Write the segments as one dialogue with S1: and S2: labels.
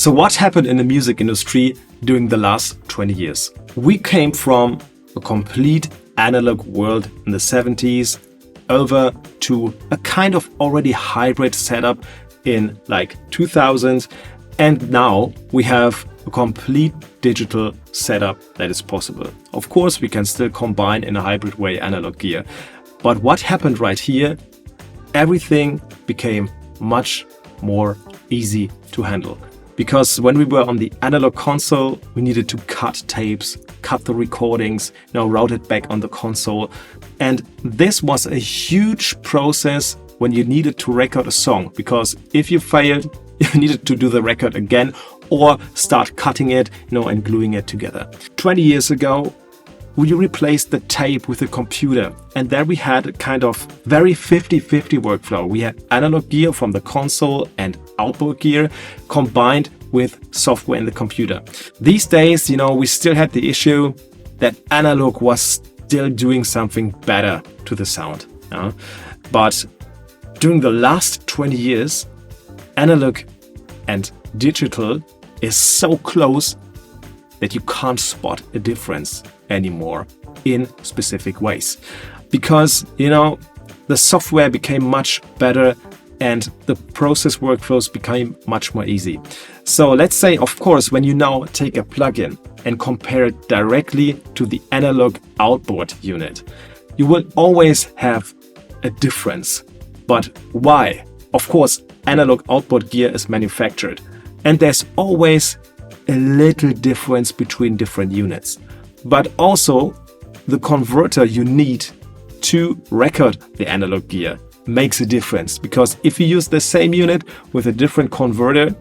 S1: So what happened in the music industry during the last 20 years? We came from a complete analog world in the 70s over to a kind of already hybrid setup in like 2000s. And now we have a complete digital setup that is possible. Of course, we can still combine in a hybrid way analog gear. But what happened right here? Everything became much more easy to handle. Because when we were on the analog console, we needed to cut tapes, cut the recordings, route it back on the console. And this was a huge process when you needed to record a song, because if you failed, you needed to do the record again or start cutting it, and gluing it together. 20 years ago, we replaced the tape with a computer, and there we had a kind of very 50-50 workflow. We had analog gear from the console and outboard gear combined with software in the computer. These days, we still had the issue that analog was still doing something better to the sound. But during the last 20 years, analog and digital is so close that you can't spot a difference anymore in specific ways. Because, the software became much better and the process workflows became much more easy. So let's say, of course, when you now take a plugin and compare it directly to the analog outboard unit, you will always have a difference. But why? Of course, analog outboard gear is manufactured, and there's always a little difference between different units. But also, the converter you need to record the analog gear makes a difference, because if you use the same unit with a different converter,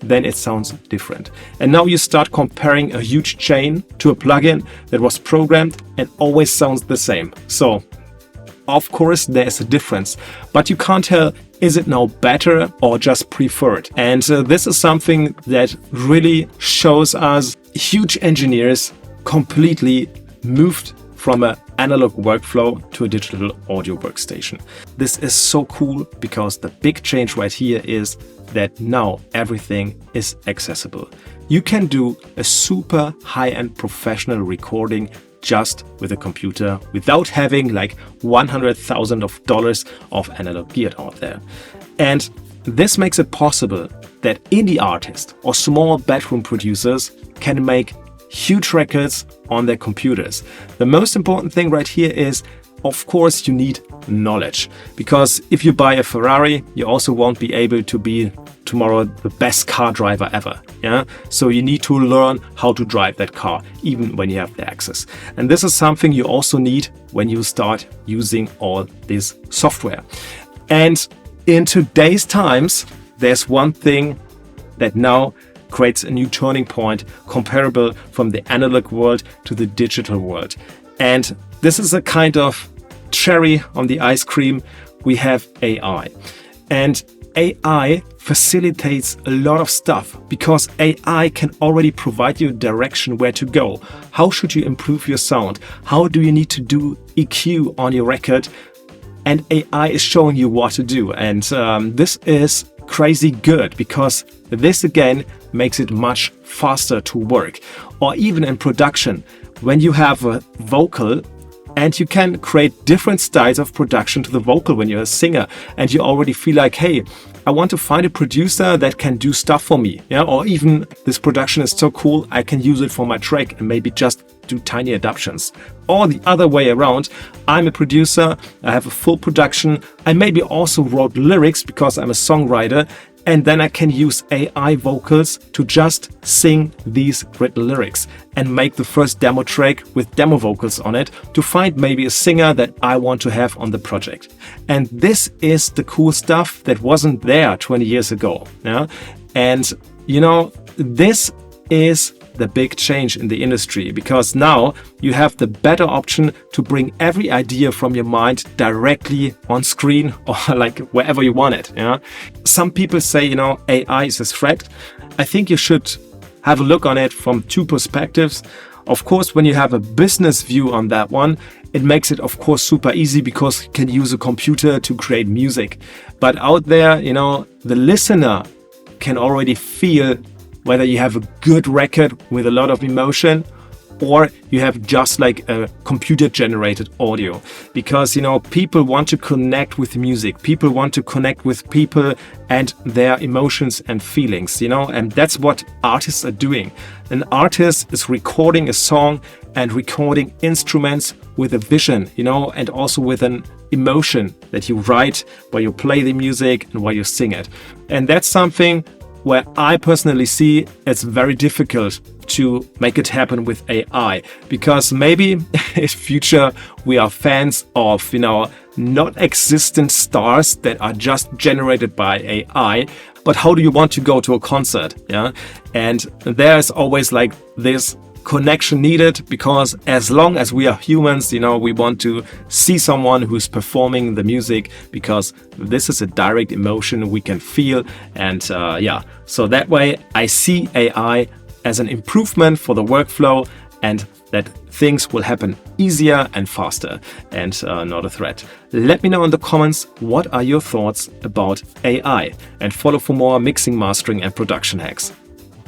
S1: then it sounds different. And now you start comparing a huge chain to a plugin that was programmed and always sounds the same. So, of course, there's a difference, but you can't tell, is it now better or just preferred? And this is something that really shows us huge engineers completely moved from an analog workflow to a digital audio workstation. This is so cool because the big change right here is that now everything is accessible. You can do a super high-end professional recording just with a computer without having like $100,000 of analog gear out there. And this makes it possible that indie artists or small bedroom producers can make huge records on their computers. The most important thing right here is, of course, you need knowledge, because if you buy a Ferrari, you also won't be able to be tomorrow the best car driver ever. So you need to learn how to drive that car, even when you have the access. And this is something you also need when you start using all this software. And in today's times, there's one thing that now creates a new turning point comparable from the analog world to the digital world. And this is a kind of cherry on the ice cream. We have AI. And AI facilitates a lot of stuff because AI can already provide you a direction where to go. How should you improve your sound? How do you need to do EQ on your record? And AI is showing you what to do. And this is crazy good because this again makes it much faster to work. Or even in production, when you have a vocal and you can create different styles of production to the vocal when you're a singer and you already feel like, hey, I want to find a producer that can do stuff for me. Or even this production is so cool, I can use it for my track and maybe just do tiny adaptations. Or the other way around, I'm a producer, I have a full production, I maybe also wrote lyrics because I'm a songwriter, and then I can use AI vocals to just sing these written lyrics and make the first demo track with demo vocals on it to find maybe a singer that I want to have on the project. And this is the cool stuff that wasn't there 20 years ago. And this is the big change in the industry, because now you have the better option to bring every idea from your mind directly on screen or like wherever you want it. Some people say, AI is a threat. I think you should have a look on it from two perspectives. Of course, when you have a business view on that one, it makes it, of course, super easy because you can use a computer to create music. But out there, the listener can already feel whether you have a good record with a lot of emotion or you have just like a computer generated audio. Because, you know, people want to connect with music. People want to connect with people and their emotions and feelings, you know, and that's what artists are doing. An artist is recording a song and recording instruments with a vision, you know, and also with an emotion that you write while you play the music and while you sing it. And that's something where I personally see it's very difficult to make it happen with AI, because maybe in future we are fans of, you know, not existent stars that are just generated by AI. But how do you want to go to a concert? Yeah, and there's always like this connection needed, because as long as we are humans, you know, we want to see someone who's performing the music, because this is a direct emotion we can feel. And yeah, so that way I see AI as an improvement for the workflow, and that things will happen easier and faster, and not a threat. Let me know in the comments what are your thoughts about AI, and follow for more mixing, mastering and production hacks.